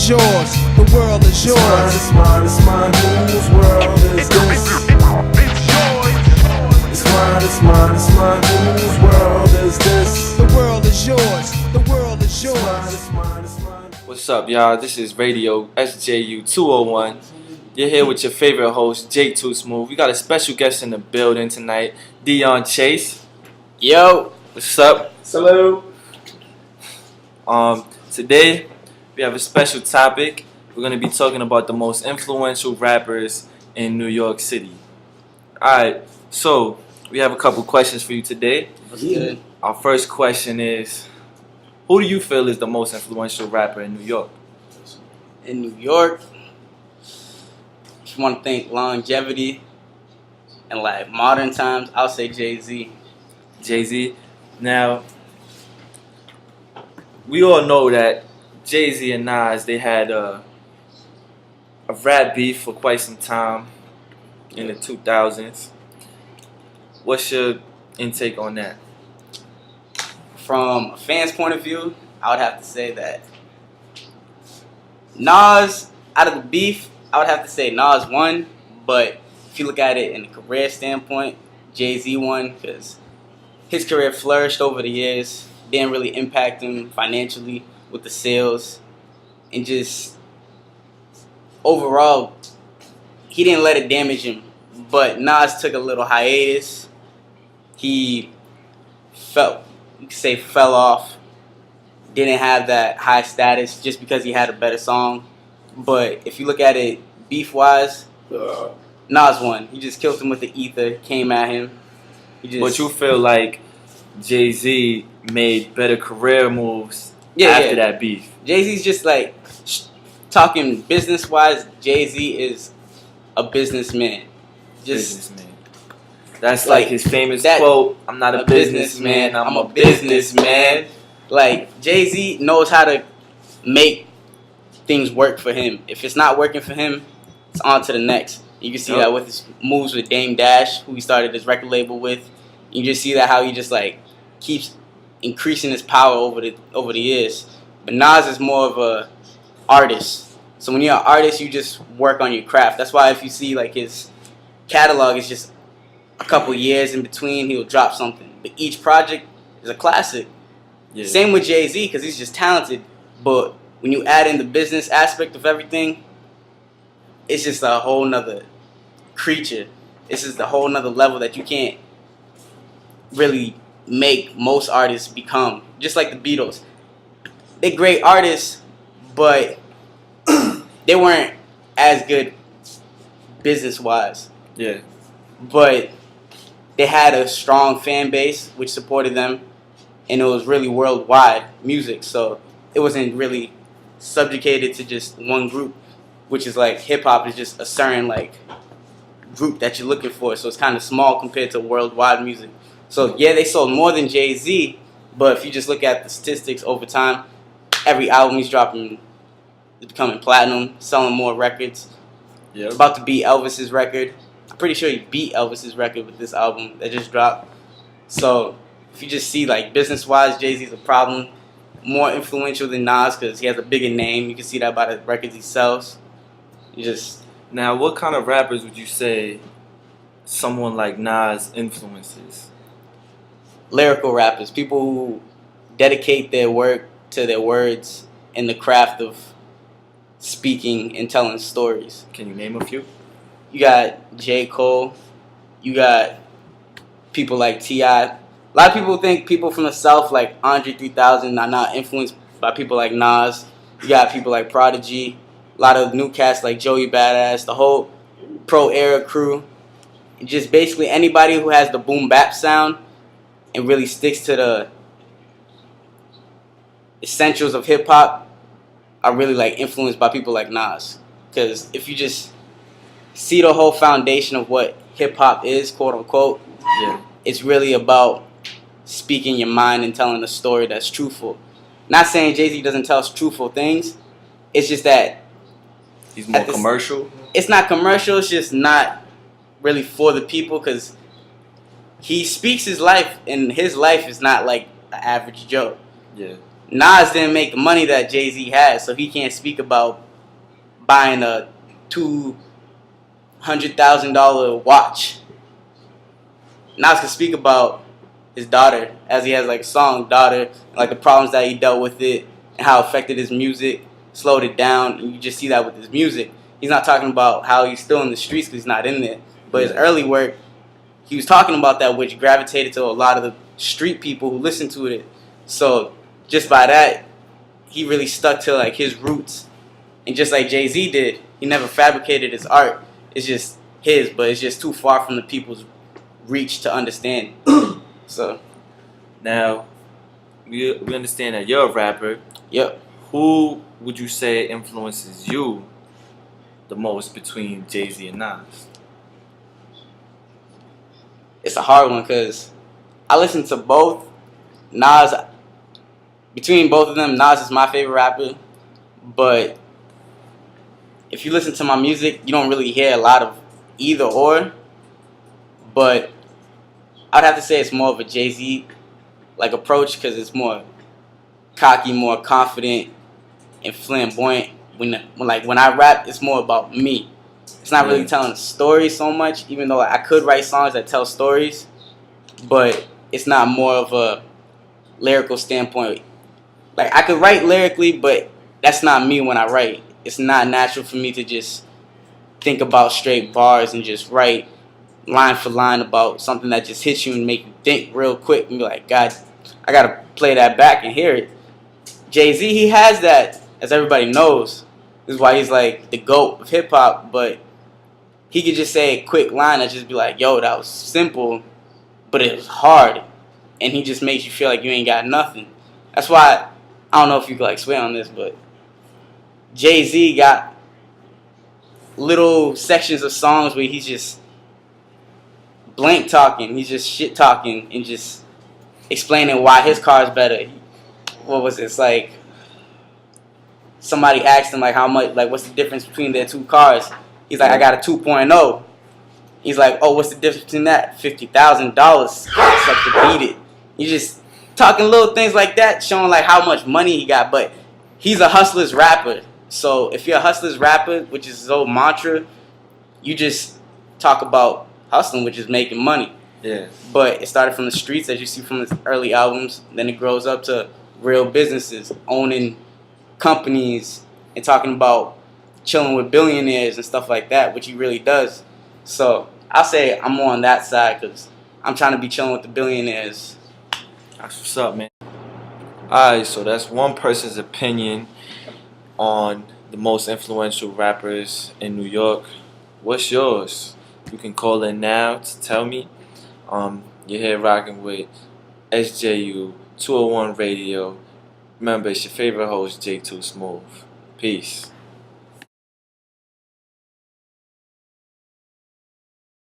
is yours, the world is yours. It's mine, it's mine, whose world is this? It's mine, it's mine, it's mine, whose world is this? The world is yours, the world is yours. It's mine, it's mine. What's up, y'all? This is Radio SJU 201. You're here with your favorite host, Jake Too Smooth. We got a special guest in the building tonight, Dion Chase. Yo, What's up? salute. Today we have a special topic. We're gonna be talking about the most influential rappers in New York City. Alright, so we have a couple questions for you today. What's good? Our first question is, who do you feel is the most influential rapper in New York? In New York, if you want to think longevity and like modern times, I'll say Jay-Z. Jay-Z. Now, we all know that Jay-Z and Nas, they had a rap beef for quite some time in the 2000s. What's your intake on that? From a fan's point of view, I would have to say that Nas, out of the beef, I would have to say Nas won. But if you look at it in a career standpoint, Jay-Z won because his career flourished over the years. Didn't really impact him financially with the sales. And just overall, he didn't let it damage him. But Nas took a little hiatus. He fell off. Didn't have that high status just because he had a better song. But if you look at it beef-wise, Nas won. He just killed him with the ether, came at him. But you feel like Jay-Z made better career moves after that beef? Jay-Z's just like, talking business-wise, Jay-Z is a businessman. Businessman. That's like his famous quote, I'm not a businessman, I'm a businessman. Like, Jay-Z knows how to make things work for him. If it's not working for him, it's on to the next. You can see that with his moves with Dame Dash, who he started his record label with. You just see that how he just like keeps increasing his power over the years. But Nas is more of a artist. So when you're an artist, you just work on your craft. That's why if you see like his catalog is just a couple years in between, he'll drop something. But each project is a classic. Yeah. Same with Jay-Z, because he's just talented. But when you add in the business aspect of everything, it's just a whole nother creature. It's just a whole nother level that you can't really make most artists become. Just like the Beatles. They're great artists, but they weren't as good business-wise. Yeah. But they had a strong fan base which supported them, and it was really worldwide music, so it wasn't really subjugated to just one group, which is like hip-hop is just a certain like group that you're looking for, so it's kind of small compared to worldwide music. So yeah, they sold more than Jay-Z, but if you just look at the statistics over time, every album he's dropping is becoming platinum, selling more records. Yeah. About to beat Elvis's record. I'm pretty sure he beat Elvis's record with this album that just dropped. So if you just see like business-wise, Jay-Z's a problem. More influential than Nas because he has a bigger name. You can see that by the records he sells. Now, what kind of rappers would you say someone like Nas influences? Lyrical rappers, people who dedicate their work to their words and the craft of speaking and telling stories. Can you name a few? You got J. Cole. You got people like T.I. A lot of people think people from the South like Andre 3000 are not influenced by people like Nas. You got people like Prodigy. A lot of new cats like Joey Badass. The whole Pro Era crew. Just basically anybody who has the boom bap sound and really sticks to the essentials of hip hop are really like influenced by people like Nas. Because if you just see the whole foundation of what hip hop is, quote unquote, it's really about speaking your mind and telling a story that's truthful. Not saying Jay-Z doesn't tell us truthful things. It's just that he's more commercial. It's not commercial. It's just not really for the people because he speaks his life, and his life is not like the average Joe. Yeah. Nas didn't make the money that Jay-Z has, so he can't speak about buying a $200,000 watch. Nas can speak about his daughter, as he has like a song, Daughter, and like the problems that he dealt with it, and how it affected his music, slowed it down, and you just see that with his music. He's not talking about how he's still in the streets because he's not in there. But his early work, he was talking about that, which gravitated to a lot of the street people who listened to it. So just by that, he really stuck to like his roots. And just like Jay-Z did, he never fabricated his art. It's just his, but it's just too far from the people's reach to understand. So Now, we understand that you're a rapper. yep. Who would you say influences you the most between Jay-Z and Nas? It's a hard one because I listen to both. Nas, between both of them, Nas is my favorite rapper. But if you listen to my music, you don't really hear a lot of either or. But I'd have to say it's more of a Jay-Z like approach because it's more cocky, more confident, and flamboyant. When I rap, it's more about me. It's not really telling a story so much, even though I could write songs that tell stories, but it's not more of a lyrical standpoint. Like, I could write lyrically, but that's not me when I write. It's not natural for me to just think about straight bars and just write line for line about something that just hits you and make you think real quick and be like, God, I gotta play that back and hear it. Jay-Z, he has that, as everybody knows. This is why he's like the GOAT of hip-hop, but he could just say a quick line and just be like, yo, that was simple, but it was hard. And he just makes you feel like you ain't got nothing. That's why, I don't know if you could like swear on this, but Jay-Z got little sections of songs where he's just blank talking. He's just shit talking and just explaining why his car is better. What was it? It's like somebody asked him like how much, like what's the difference between their two cars? He's like, I got a 2.0. He's like, oh, what's the difference between that? $50,000. Costs up to beat it. You just talking little things like that, showing like how much money he got. But he's a hustler's rapper. So if you're a hustler's rapper, which is his old mantra, you just talk about hustling, which is making money. Yeah. But it started from the streets, as you see from his early albums. Then it grows up to real businesses, owning companies, and talking about chilling with billionaires and stuff like that, which he really does. So I'll say I'm more on that side because I'm trying to be chilling with the billionaires. That's what's up, man. Alright, so that's one person's opinion on the most influential rappers in New York. What's yours? You can call in now to tell me. You're here rocking with SJU 201 Radio. Remember, it's your favorite host, J2 Smooth. Peace.